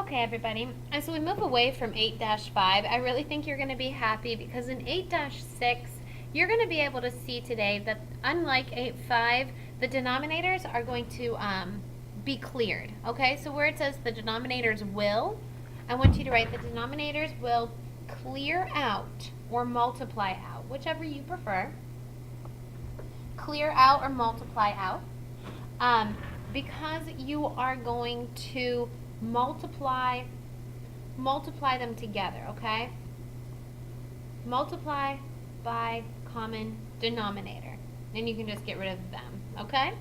Okay, everybody, as we move away from 8-5, I really think you're going to be happy because in 8-6, you're going to be able to see today that unlike 8-5, the denominators are going to be cleared. Okay, so where it says the denominators will, I want you to write the denominators will clear out or multiply out, whichever you prefer. Clear out or multiply out. Because you are going to multiply them together, okay? Multiply by common denominator. And you can just get rid of them, okay?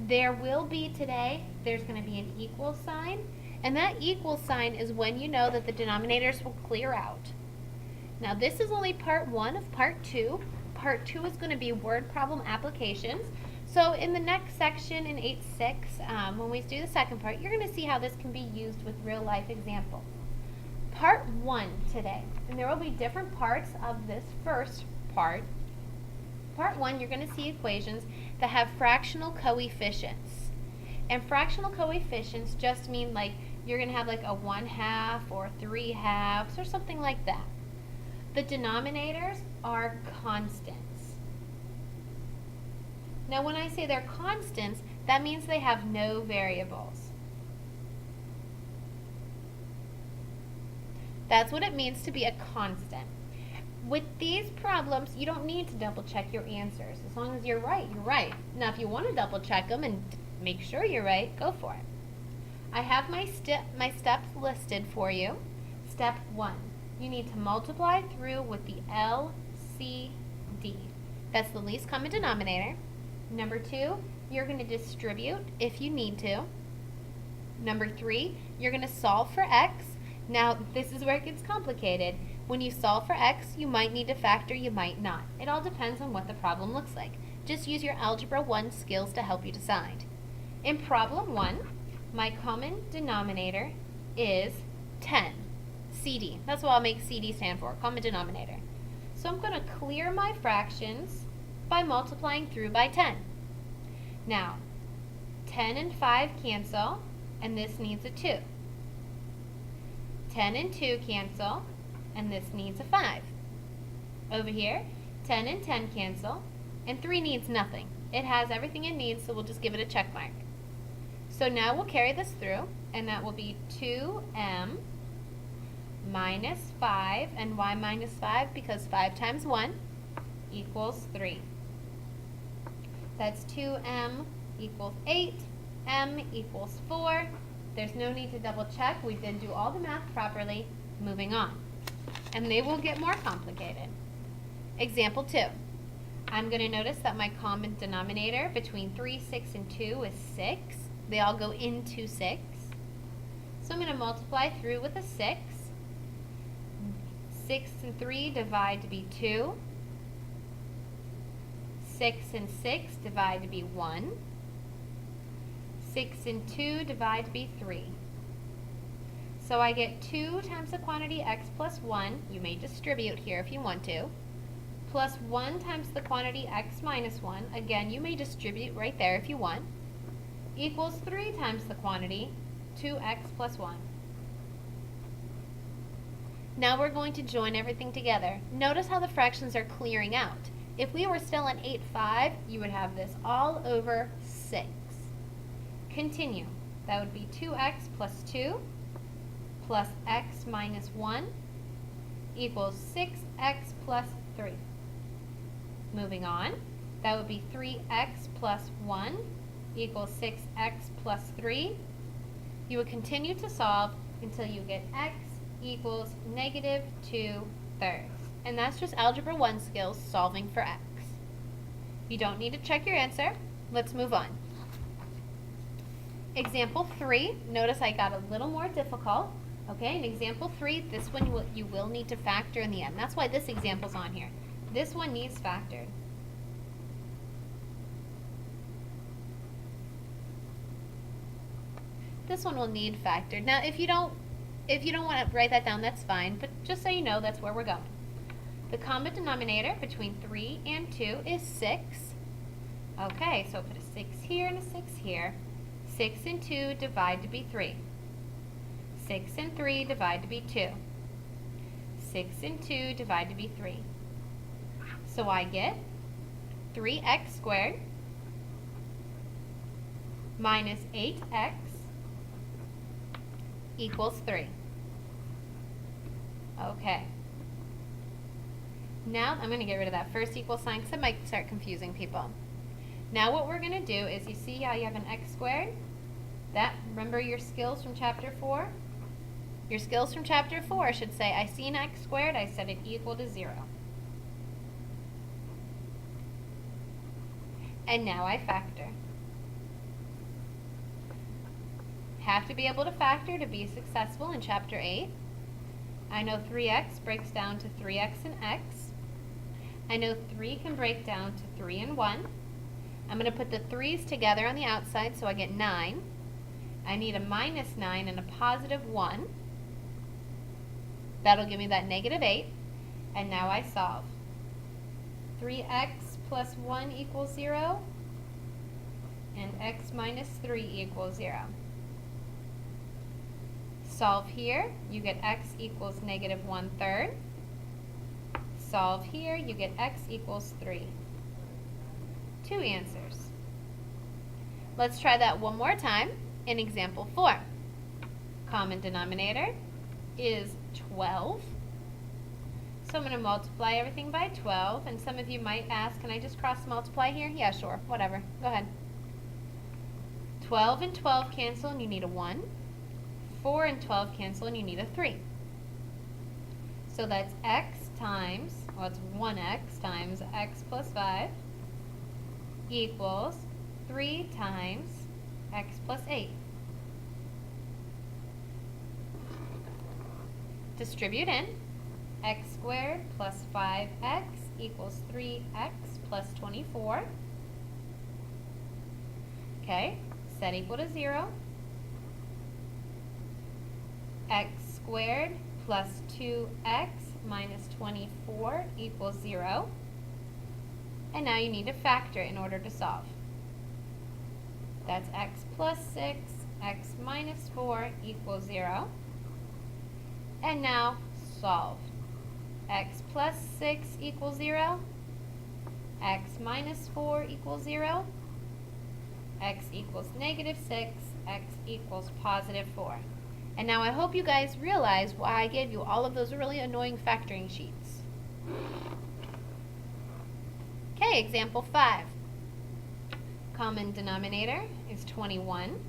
There will be today, there's going to be an equal sign. And that equal sign is when you know that the denominators will clear out. Now this is only part 1 of part 2. Part 2 is going to be word problem applications. So in the next section in 8-6, when we do the second part, you're going to see how this can be used with real life examples. Part 1 today, and there will be different parts of this first part. Part 1, you're going to see equations that have fractional coefficients. And fractional coefficients just mean like you're going to have like a 1/2 or 3/2 or something like that. The denominators are constants. Now when I say they're constants, that means they have no variables. That's what it means to be a constant. With these problems, you don't need to double check your answers. As long as you're right, you're right. Now if you want to double check them and make sure you're right, go for it. I have my steps listed for you. Step 1, you need to multiply through with the LCD. That's the least common denominator. Number 2, you're going to distribute if you need to. Number 3, you're going to solve for x. Now, this is where it gets complicated. When you solve for x, you might need to factor, you might not. It all depends on what the problem looks like. Just use your Algebra 1 skills to help you decide. In problem 1, my common denominator is 10. CD. That's what I'll make CD stand for, common denominator. So I'm going to clear my fractions by multiplying through by 10. Now, 10 and 5 cancel, and this needs a 2. 10 and 2 cancel, and this needs a 5. Over here, 10 and 10 cancel, and 3 needs nothing. It has everything it needs, so we'll just give it a check mark. So now we'll carry this through, and that will be 2m minus 5, and why minus 5? Because 5 times 1 equals 3. That's 2m equals 8, m equals 4. There's no need to double check. We did do all the math properly. Moving on. And they will get more complicated. Example 2. I'm going to notice that my common denominator between 3, 6, and 2 is 6. They all go into 6. So I'm going to multiply through with a 6. 6 and 3 divide to be 2. 6 and 6 divide to be 1. 6 and 2 divide to be 3. So I get 2 times the quantity x plus 1, you may distribute here if you want to, plus 1 times the quantity x minus 1, again you may distribute right there if you want, equals 3 times the quantity 2x plus 1. Now we're going to join everything together. Notice how the fractions are clearing out. If we were still in 8-5, you would have this all over 6. Continue. That would be 2x plus 2 plus x minus 1 equals 6x plus 3. Moving on, that would be 3x plus 1 equals 6x plus 3. You would continue to solve until you get x equals negative 2/3. And that's just Algebra 1 skills, solving for x. You don't need to check your answer. Let's move on. Example 3, notice I got a little more difficult. Okay, in example 3, this one you will need to factor in the end. That's why this example's on here. This one needs factored. This one will need factored. Now, if you don't want to write that down, that's fine, but just so you know, that's where we're going. The common denominator between 3 and 2 is 6. Okay, so put a 6 here and a 6 here. 6 and 2 divide to be 3. 6 and 3 divide to be 2. 6 and 2 divide to be 3. So I get 3x squared minus 8x equals 3. Okay. Now I'm going to get rid of that first equal sign because it might start confusing people. Now what we're going to do is, you see how you have an x squared? Remember your skills from chapter 4? Your skills from chapter 4 should say, I see an x squared, I set it equal to 0. And now I factor. Have to be able to factor to be successful in chapter 8. I know 3x breaks down to 3x and x. I know 3 can break down to 3 and 1. I'm going to put the 3's together on the outside so I get 9. I need a minus 9 and a positive 1. That'll give me that negative 8. And now I solve. 3x plus 1 equals 0. And x minus 3 equals 0. Solve here, you get x equals negative 1/3. Solve here, you get x equals 3. 2 answers. Let's try that one more time in example 4. Common denominator is 12. So I'm going to multiply everything by 12. And some of you might ask, can I just cross multiply here? Yeah, sure, whatever. Go ahead. 12 and 12 cancel and you need a 1. 4 and 12 cancel and you need a 3. So that's x times, well, it's 1x times x plus 5 equals 3 times x plus 8. Distribute in. X squared plus 5x equals 3x plus 24. Okay, set equal to 0. X squared plus 2x minus 24 equals 0. And now you need to factor in order to solve. That's x plus 6, x minus 4 equals 0. And now solve. X plus 6 equals 0. X minus 4 equals 0. X equals negative 6. X equals positive 4. And now I hope you guys realize why I gave you all of those really annoying factoring sheets. Okay, example 5. Common denominator is 21.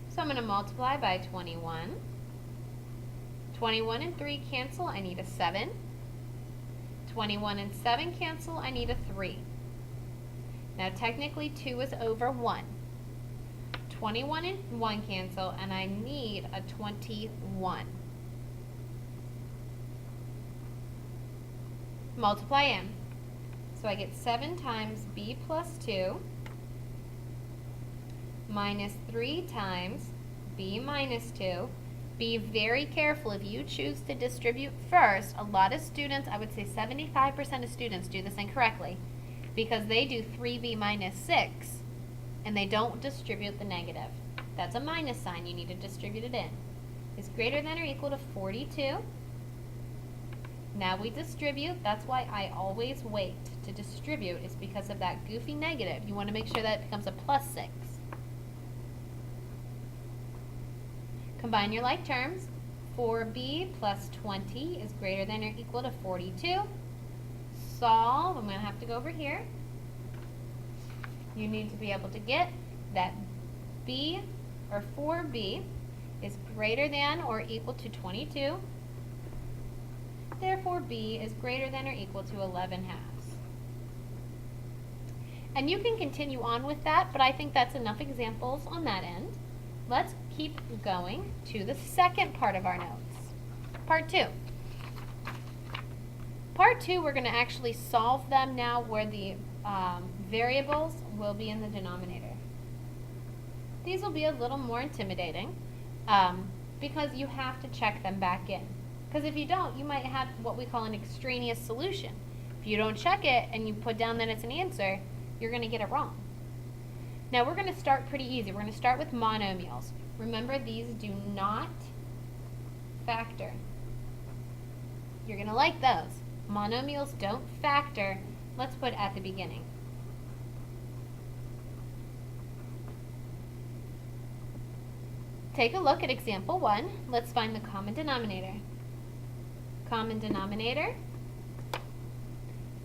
So I'm going to multiply by 21. 21 and 3 cancel, I need a 7. 21 and 7 cancel, I need a 3. Now technically 2 is over 1. 21 and 1 cancel, and I need a 21. Multiply in. So I get 7 times b plus 2 minus 3 times b minus 2. Be very careful if you choose to distribute first. A lot of students, I would say 75% of students do this incorrectly because they do 3b minus 6 and they don't distribute the negative. That's a minus sign. You need to distribute it in. Is greater than or equal to 42. Now we distribute. That's why I always wait to distribute, is because of that goofy negative. You want to make sure that it becomes a plus 6. Combine your like terms. 4b plus 20 is greater than or equal to 42. Solve. I'm going to have to go over here. You need to be able to get that b, or 4b, is greater than or equal to 22. Therefore, b is greater than or equal to 11 halves. And you can continue on with that, but I think that's enough examples on that end. Let's keep going to the second part of our notes. Part 2. Part 2, we're going to actually solve them now where the variables will be in the denominator. These will be a little more intimidating because you have to check them back in. Because if you don't, you might have what we call an extraneous solution. If you don't check it and you put down that it's an answer, you're going to get it wrong. Now we're going to start pretty easy. We're going to start with monomials. Remember, these do not factor. You're going to like those. Monomials don't factor. Let's put at the beginning. Take a look at example 1. Let's find the common denominator. Common denominator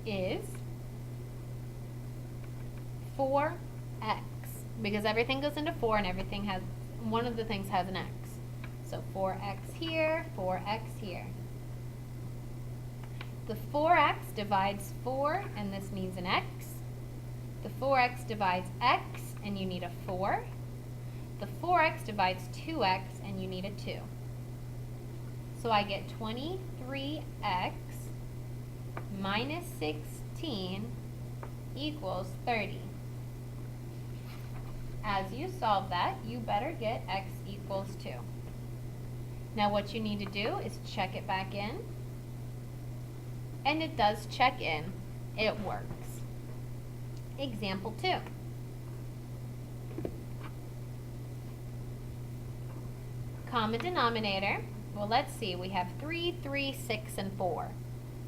is 4x, because everything goes into 4 and everything has, one of the things has an x. So 4x here, 4x here. The 4x divides 4, and this needs an x. The 4x divides x, and you need a 4. The 4x divides 2x, and you need a 2. So I get 23x minus 16 equals 30. As you solve that, you better get x equals 2. Now what you need to do is check it back in. And it does check in. It works. Example 2. Common denominator. Well, let's see. We have 3, 3, 6, and 4.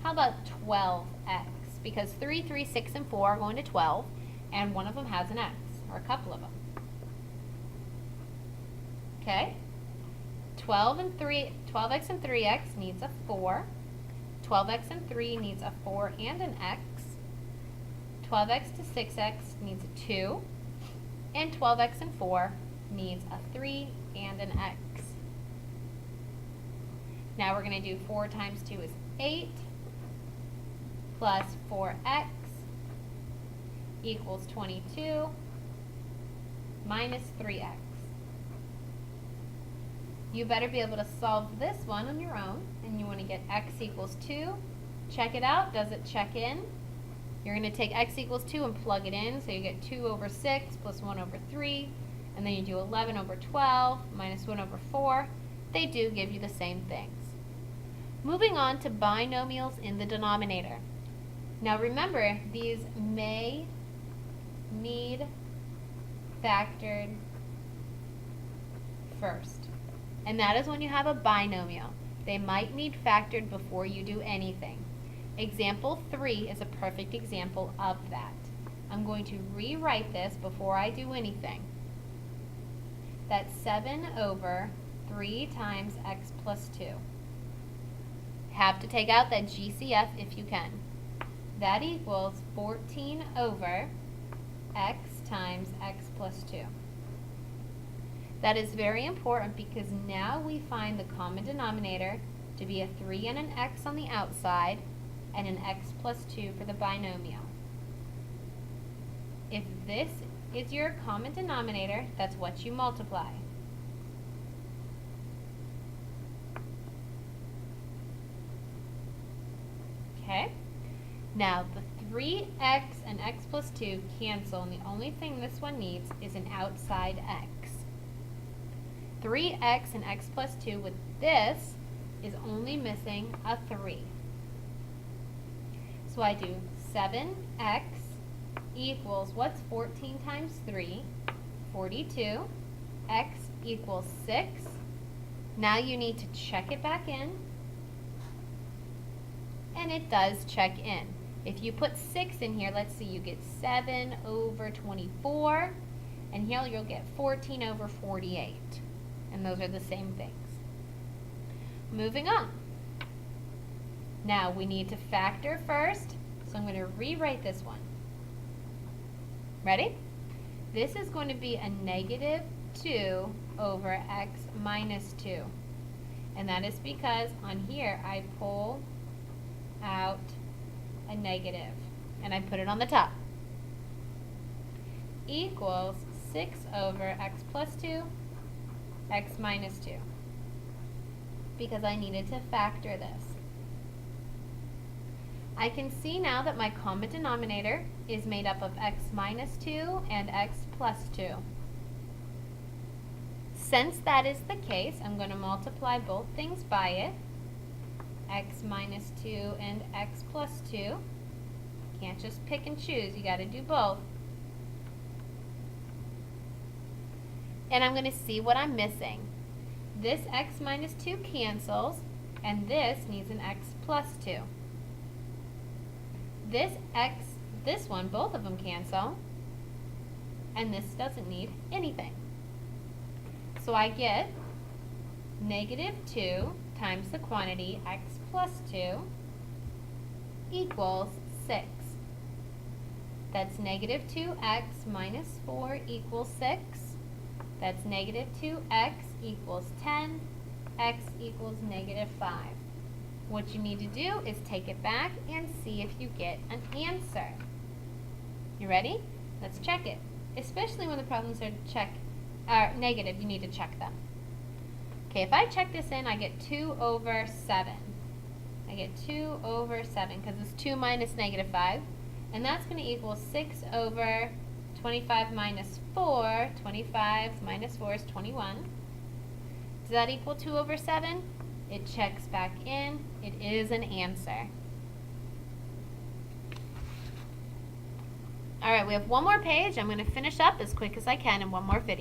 How about 12x? Because 3, 3, 6, and 4 are going to 12, and one of them has an x, or a couple of them. Okay? 12x and 3x needs a 4. 12x and 3 needs a 4 and an x. 12x to 6x needs a 2. And 12x and 4 needs a 3 and an x. Now we're going to do 4 times 2 is 8 plus 4x equals 22 minus 3x. You better be able to solve this one on your own, and you want to get x equals 2. Check it out. Does it check in? You're going to take x equals 2 and plug it in, so you get 2 over 6 plus 1 over 3, and then you do 11 over 12 minus 1 over 4. They do give you the same things. Moving on to binomials in the denominator. Now remember, these may need factored first. And that is when you have a binomial. They might need factored before you do anything. Example 3 is a perfect example of that. I'm going to rewrite this before I do anything. That's 7 over 3 times x plus 2. Have to take out that GCF if you can. That equals 14 over x times x plus 2. That is very important because now we find the common denominator to be a 3 and an x on the outside and an x plus 2 for the binomial. If this is your common denominator, that's what you multiply. Okay? Now the 3x and x plus 2 cancel, and the only thing this one needs is an outside x. 3x and x plus 2 with this is only missing a 3. So I do 7x equals, what's 14 times 3? 42. X equals 6. Now you need to check it back in. And it does check in. If you put 6 in here, let's see, you get 7 over 24. And here you'll get 14 over 48. And those are the same things. Moving on. Now we need to factor first, so I'm going to rewrite this one. Ready? This is going to be a negative 2 over x minus 2. And that is because on here I pull out a negative and I put it on the top. Equals 6 over x plus 2, x minus 2, because I needed to factor this. I can see now that my common denominator is made up of x minus 2 and x plus 2. Since that is the case, I'm going to multiply both things by it, x minus 2 and x plus 2. Can't just pick and choose, you got to do both. And I'm going to see what I'm missing. This x minus 2 cancels, and this needs an x plus 2. This one, both of them cancel, and this doesn't need anything. So I get negative 2 times the quantity x plus 2 equals 6. That's negative 2x minus 4 equals 6. That's negative 2x equals 10. X equals negative 5. What you need to do is take it back and see if you get an answer. You ready? Let's check it. Especially when the problems are negative, you need to check them. Okay, if I check this in, I get 2 over 7. I get 2 over 7 because it's 2 minus negative 5. And that's going to equal 6 over 25 minus 4. 25 minus 4 is 21. Does that equal 2 over 7? It checks back in. It is an answer. Alright, we have one more page. I'm going to finish up as quick as I can in one more video.